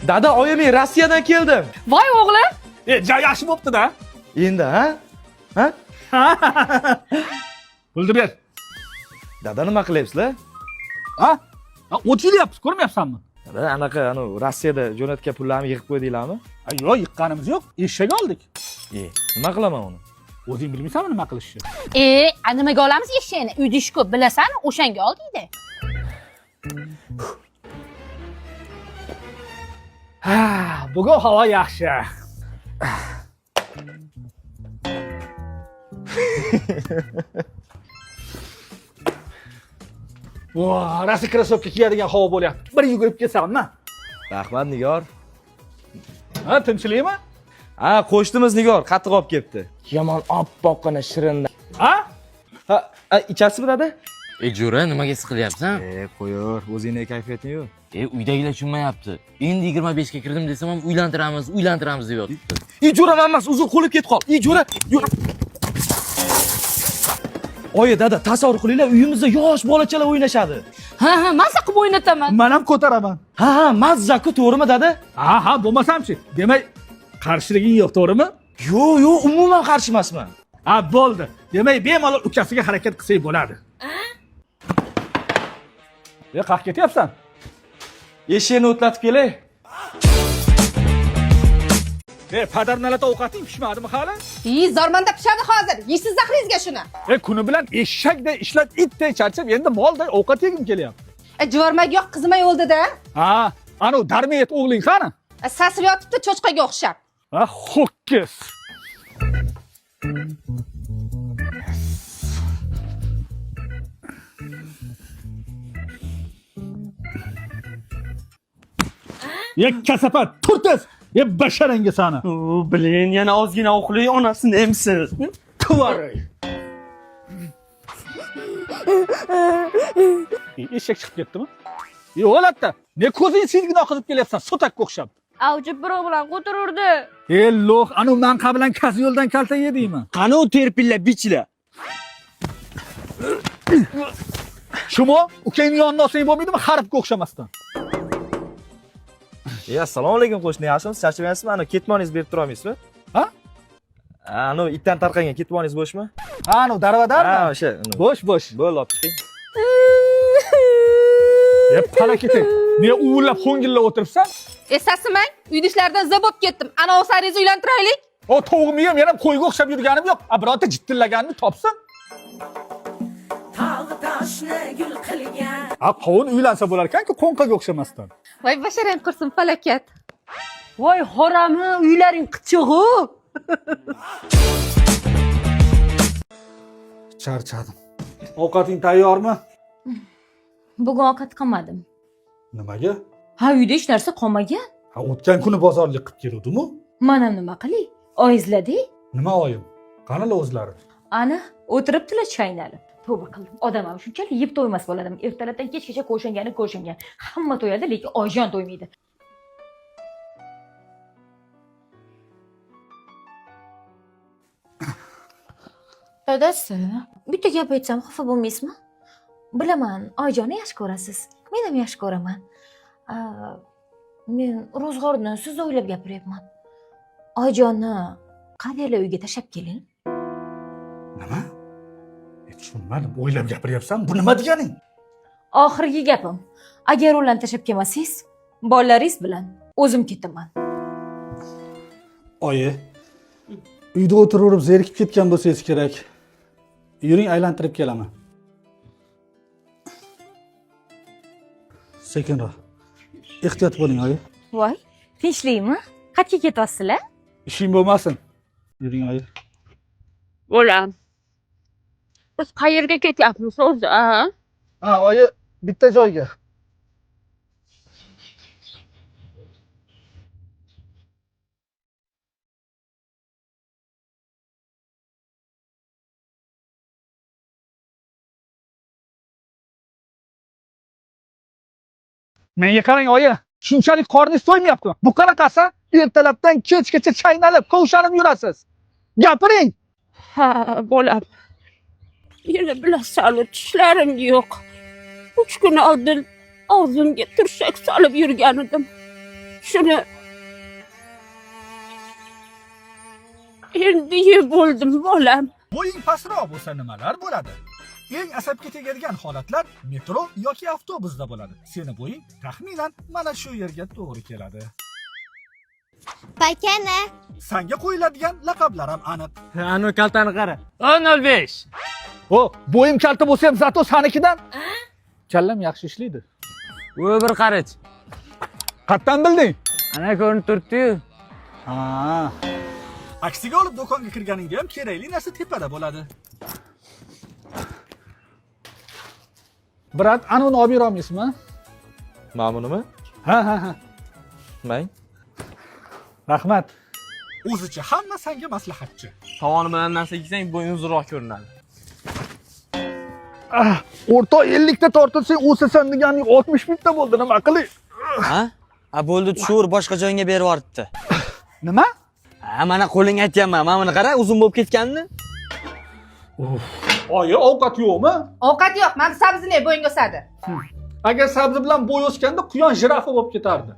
Dada, oyim men Rossiyadan keldim. Voy o'g'lim. Yaxshi bo'pti-da. Endi, ha? Ha? Pulni ber. Dada, nima qilyapsizlar? Ha? O't yilyapsiz, ko'rmayapsanmi? Dada, anaqa, Rossiyada jo'natgan pullarni yig'ib qo'ydinglarmi? Yo'q, yiqqanimiz yo'q. Eshak oldik. Nima qilaman uni? O'zing bilmaysanmi nima qilishni? Nimaga olamiz eshakni? Uyda ish ko'p, bilasan, o'shanga ol deydi. Ha, bugun havo yaxshi. Voh, rasi krossovka kiyadigan havo bo'lyapti. Bir yugurib kelsammi? Rahmat, Nigor. Ha, tinchlikmi? Ha, qo'shnimiz Nigor qattiq olib kelibdi. Yomon oppoqqina shirin. Ha? Ha, ichasizmi dada? Jo'ra, nimaga siqilyapsan? Qo'yur, o'zingning kayfiyating yo'q. Uydagilar tushunmayapti. Endi 25 ga kirdim desam ham uylantiramiz deb yotibdi. Jo'ra emas, uzun qo'lib ketib qol. Jo'ra. Oyi, dada, tasavvur qilinglar, uyimizda yosh bolachalar o'ynashadi. Ha, mazza qilib o'ynataman. Men ham ko'taraman. Ha, mazza-ku, to'g'rimi, dada? Ha, bo'lmasam-chi. Demak, qarshiliging yo'q, to'g'rimi? Yo'q, umuman qarshi emasman. Ha, bo'ldi. Demak, bemalol ukasiga harakat qilsak bo'ladi. Qayerga ketyapsan? Eshikni o'tlatib kelay. Padarnalata ovqating pishmadimi hali? Zormanda pishadi hozir. Yeysiz zahringizga shuni. Kuni bilan eshakday ishlab, itday charchab, endi molday ovqat yegim kelyapti. Jivarmaga yo'q, qizimay o'ldida. Ha, anu Darmiyat o'g'ling qani? Sasib yotibdi cho'chqaga o'xshab. Ha, ho'kiz. Kasafat, turtiz. Basharangga sani. Bilin, yana ozgina uxlay, onasini emsiz. Tuvaray. Eshak chiqib ketdimi? Yo'q, albatta. Ne ko'zing silgina oqizib kelyapsan, so'takka o'xshab. Avji birov bilan qo'tirurdi. Lo'q, anu manqa bilan kaz yo'ldan kalta yedingmi? Qani u terpilla bichla. Shimo, ukangning yonida olsang bo'lmaydimi, harfga o'xshamasdan? Assalomu alaykum qo'shni, yaxshimisiz? Charchamayapsizmi? Ana ketmoningizni berib turolmaysizmi? Ha? Anu itdan tarqalgan ketmoningiz bo'shmi? Ha, anu darvadarmi? Ha, o'sha. Bo'sh. Bo'ldi, olib chiqing. Pala keting. Ne uvillab xo'ngillab o'tiribsan? Sasimang, uyda ishlardan zabot ketdim. Ana o'saringizni uylantiraylik. O tovuqni ham yana qo'yga o'xshab yurganim yo'q. Birorta jittillaganni topsin. Tog' toshni gul qilgan. Qovun uylansa bo'lar ekan-ku, qo'nqaga o'xshamasdan. Voy basharang qursin falokat. Voy xorami, uylaring qichig'u. Charchadim. Ovqating tayyormi? Bugun ovqat qilmadim. Nimaga? Ha, uyda hech narsa qolmagan. Ha, o'tgan kuni bozorlik qilib keluvdim-ku. Mana nima qilay? Oyizladi. Nima oyim? Qanalar o'zlari? Ana, o'tiribdilar chaynalib. Tavba qildim. Odam ham shunchalik yeb to'ymas bo'ladimi? Ertalabdan kechgacha ko'shangan. Hamma to'yadi, lekin oyjon to'ymaydi. Dadasi, bitta gap aytsam xafa bo'lmaysizmi? Bilaman, oyjonni yaxshi ko'rasiz. Men ham yaxshi ko'raman. Men ro'zg'orni siz o'ylab gapiryapman. Oyjonni qanday uyga tashlab keling. Nima? Tushunmadim. O'ylab gapiryapsan. Bu nima deganing? Oxirgi gapim. Agar ularni tashlab kelmasangiz, bolalaringiz bilan o'zim ketaman. Oyi, uyda o'tirib zerikib ketgan bo'lsangiz kerak. Yuring, aylantirib kelaman. Sekinroq. Ehtiyot bo'ling, oyi. Voy, tinchlikmi? Qayerga ketyapsizlar? Ishing bo'lmasin. Yuring, oyi. Bo'lam. Biz qayerga ketyapmiz o'zi, Ha, oyi, bitta joyga. Menga qarang, oyi. Shunchalik qorningiz to'ymayaptimi? Bu qanaqasi? Ertalabdan kechgacha chaynalib, qovshanib yurasiz. Gapiring. ha, bo'lam. Yana bilasan, tishlarim yo'q. 3 kun oldin og'zimga turshak solib yurgan edim. Shuni endi yeb bo'ldim bolam. Bo'ying pastroq bo'lsa nimalar bo'ladi? Eng asabga tegadigan holatlar metro yoki avtobusda bo'ladi. Seni bo'ying taxminan mana shu yerga to'g'ri keladi. Pakana. Sanga qo'yiladigan laqablar ham aniq. Anu kaltani qara. 10.05. O, bo'yim kalta bo'lsa ham zato sanikidan. Kallam yaxshi ishlaydi. U bir qarich. Qayerdan bilding? Ana ko'rinib turibdi-yu. Ha. Aksiga olib do'konga kirganingda ham kerakli narsa tepada bo'ladi. Brat, anuni olib bera olmaysizmi? Ma'munimi? Ha. Mang. Rahmat. O'zicha hamma senga maslahatchi. Tovoni bilan narsa kiysang bo'ying uzunroq ko'rinadi. O'rta 50 ta tortilsang o'sasan deganing 60 bitta bo'ldi, nima qilay? Ha? Bo'ldi, tushur, boshqa joyga berib yuboribdi. Nima? Mana qo'ling aytganman. Mana buni qara, uzun bo'lib ketganini. Oyi, ovqat yo'qmi? Ovqat yo'q, mana sabzini bo'yinga o'sadi. Agar sabzi bilan bo'y o'sganda quyon jirafa bo'lib ketardi.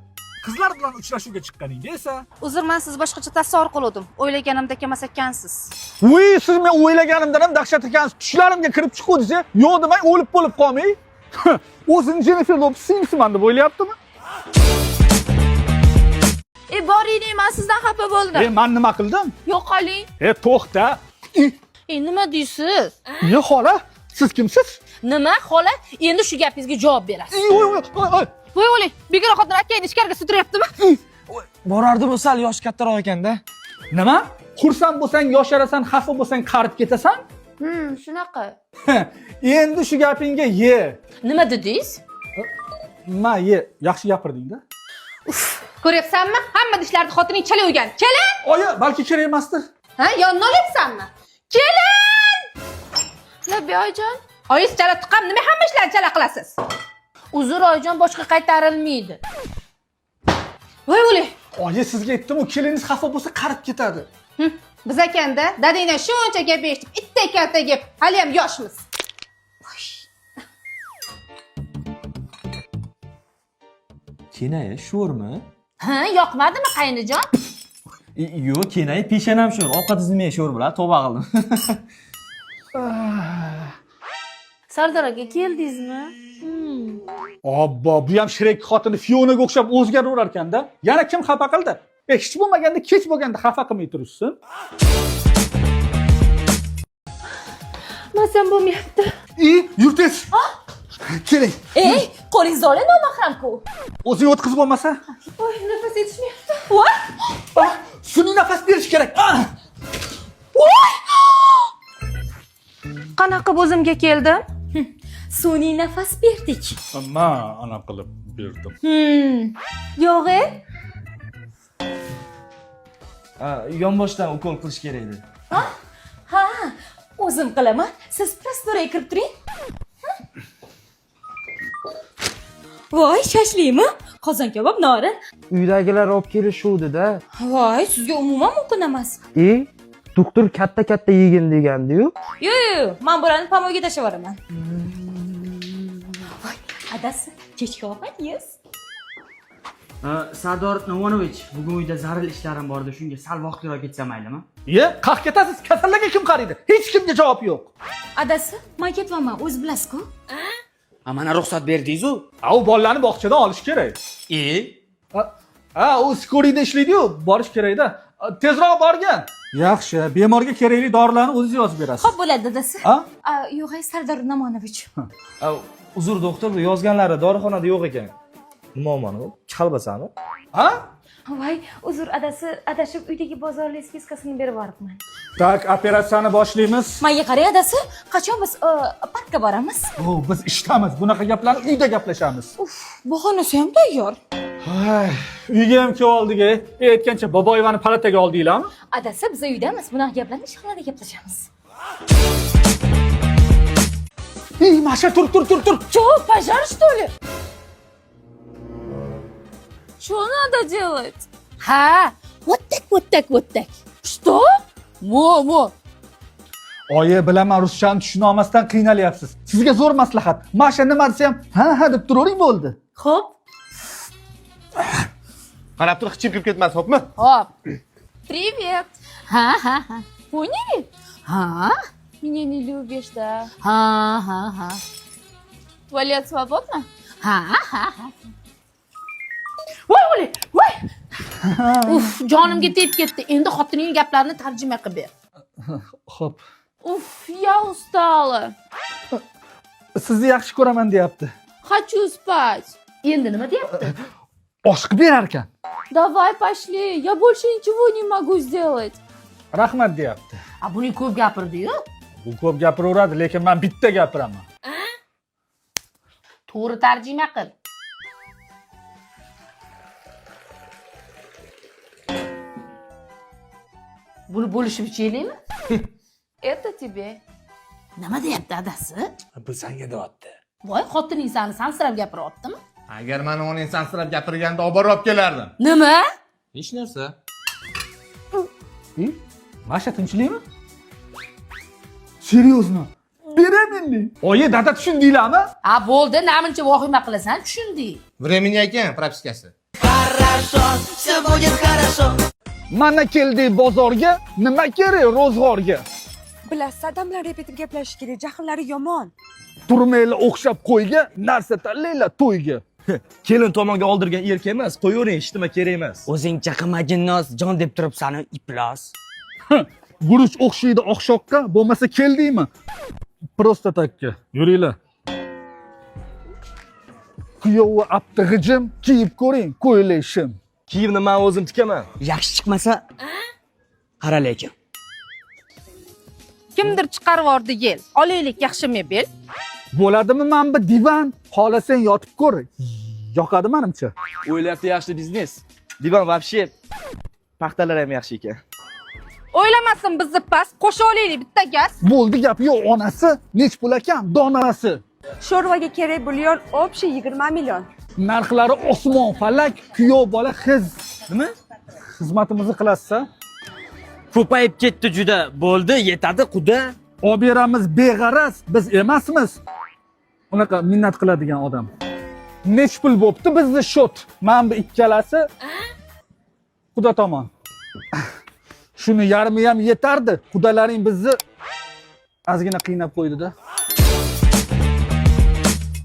Qizlar bilan uchrashuvga chiqqaningda esa, Uzr, men siz boshqacha tasavvur qildim. O'ylaganimdek emas ekansiz. "Voy, siz men o'ylaganimdan ham dahshat ekansiz. Tushlarimga kirib chiqdingiz, yo'q demay o'lib bo'lib qolmay." O'zini Jennifer Lopes'man deb o'ylayaptimi? Boring, men sizdan xafa bo'ldim. Men nima qildim? Yo'qoling. To'xta. Nima deysiz? Xola, siz kimsiz? Nima, xola? Endi shu gapingizga javob berasiz. Voy. Voy o'ling, begonaroq xotin akangni ichkariga sudrayaptimi? Borardim, sal yoshi kattaroq ekanda. Nima? Xursand bo'lsang yosharasan, xafa bo'lsang qarib ketasan? Shunaqa. Endi shu gapingga ye. Nima dedingiz? Ye, yaxshi gapirding-da. Ko'ryapsanmi? Hamma dishlarni xotining chala o'rgan. Chala! Oyi, balki kerak emasdir. Ha, yonini olyapsanmi? Keling! Labi oyijon. Oyis chala tuqqan, nima hamma ishlarni chala qilasiz? Uzr oyijon, boshqa qaytarilmaydi. Voy o'ling. Oyi, sizga aytdim-ku, keliningiz xafa bo'lsa qarib ketadi. Biz akanda dadangdan shuncha gap eshitib, itdek katta gap, hali ham yoshmiz. Kenay, sho'rmi? Ha, yoqmadimi qaynijon? Yo'q, kenay, peshanam sho'r. Ovqatingizni men sho'r bilan tavba qildim. Sardor aka, keldingizmi? Obbo, bu ham Shrek xotini Fionaga o'xshab o'zgaraverar ekanda. Yana kim xafa qildi? Hech bo'lmaganda kech bo'lganda xafa qilmay turishsin. Masam bo'lmayapti. Yurtingiz. Keling. Qo'lingizni oling, nomahram-ku. O'zing o'tkazib bo'lmasa? Voy, nafas yetishmayapti. Voy! Sun'iy nafas berish kerak. Qanaqa o'zimga keldim? Sun'iy nafas berdik. Men ana qilib berdim. Yo'g'i? Yonboshdan ukol qilish kerak edi. Ha, o'zim qilaman. Siz prostoraga kirib turing. Voy, shashlikmi? Qozon kabob nori. Uydagilar olib kelishuvdi-da. Voy, sizga umuman mumkin emas. Doktor katta yegin degandi-yu. Yo'q, men bularni pamoga tashlab yuboraman. Voy, adasi, kechki ovqat yeysiz. Sardor Navonovich, bugun uyda zaril ishlarim bor edi, shunga sal vaqtliroq ketsam maylimi? Qaq ketasiz, kasallarga kim qaraydi? Hech kimga javob yo'q. Adasi, men ketmayman, o'z bilasiz-ku. Mana ruxsat berdingiz-ku. U bolalarni bog'chadan olish kerak. U skoriyda ishlaydi-yu, borish kerak-da. Tezroq borgin. Yaxshi, bemorga kerakli dorilarni o'zingiz yozib berasiz. Xo'p bo'ladi, dadasi. Yo'q, Sardor Namonovich. Uzr doktor, bu yozganlari dorixonada yo'q ekan. Nima o'mani u? Kalbasami? Voy, uzr adasi, adashib uydagi bozorli spiskasini berib yuboribman. Tak, operatsiyani boshlaymiz. Menga qarang adasi, qachon biz parkka boramiz? Biz ishdamiz. Bunaqa gaplarni uyda gaplashamiz. Bahonasi ham tayyor. Uyga ham kelib oldik. Aytgancha Boboyevani palataga oldinglarmi? Adasi, biz uydamiz. Bunaqa gaplarni ishxonada gaplashamiz. Masha, tur. Чё, пожар, что ли? Что надо делать? Ha, вот так. Что? Во. Oyi, bilaman, ruschani tushuna olmasdan qiynalyapsiz. Sizga zo'r maslahat. Masha nima desa ham, ha deb turavering bo'ldi. Xo'p. Qarab tur, xichim kirib ketmas, xo'pmi? Hop. Привет. Ha. Поняли? Ha. Меня не любишь, да? Ha. Туалет свободно? Ha. Voy. Uf, jonimga tegib ketdi. Endi xotining gaplarini tarjima qilib ber. Xo'p. Уф, я устала. Sizni yaxshi ko'raman deyapti. Хочу спать. Endi nima deyapti? Osh qilib berar ekan. Давай пошли. Я больше ничего не могу сделать. Rahmat deyapti. A, buning ko'p gapirdi-yu. Bu ko'p gapiraveradi, lekin men bitta gapiraman. To'g'ri tarjima qil. Buni bo'lishib ichaylikmi? Это тебе. Nima deyapti adasi? Bu senga deyapti. Voy, xotining seni sansirab gapiryaptimi? Agar meni onang sansirab gapirganda olib borib kelardim. Nima? Hech narsa. Masha tinchlikmi? Seriozmi? Beramindi. Oyi, dada tushundinglarmi? Ha, bo'ldi, namuncha vahima qilasan, tushundik. Времени ekan, propiskasi. Mana keldik bozorga, nima kerak ro'zg'orga? Bilasiz, odamlar repetib gaplashish kerak, jahllari yomon. Turmaylar o'xshab qo'yga, narsa tanlaylar to'yga. Kelin tomonga oldirgan erkak emas, qo'yavering, hech nima kerak emas. O'zing chaqimajinnos jon deb turibsan, iplos. Guruch o'xshaydi oqshoqqa, bo'lmasa keldingmi? Prosta takka. Yuringlar. Kuyovi aptig'ijim, kiyib ko'ring, ko'ylashim. Kiyimni men o'zim tikaman. Yaxshi chiqmasa, qara lekin. Kimdir chiqarib yubordi yel. Olaylik, yaxshimi bel? Bo'ladimi men bu divan? Xohlasang yotib ko'r. Yoqadi menimcha. O'ylabdi yaxshi biznes. Divan вообще paxtalar ham yaxshi ekan. O'ylamasin bizni pas, qo'sha olaylik bitta gaz. Bo'ldi gap yo'q, onasi nech pul ekan, donasi. Sho'rvaga kerak bo'lgan общий 20 million. Narxlari osmon falak, kuyov bola xiz. Nima? Xizmatimizni qilasiz-a? Ko'payib ketdi juda. Bo'ldi, yetadi quda. Olib beramiz beg'araz, biz emasmiz. Unaqa minnat qiladigan odam. Nech pul bo'pti bizni shot? Men bu ikkalasi Xudo tomon. Shuni yarmi ham yetardi. Xudolaring bizni ozgina qiynab qo'ydi-da.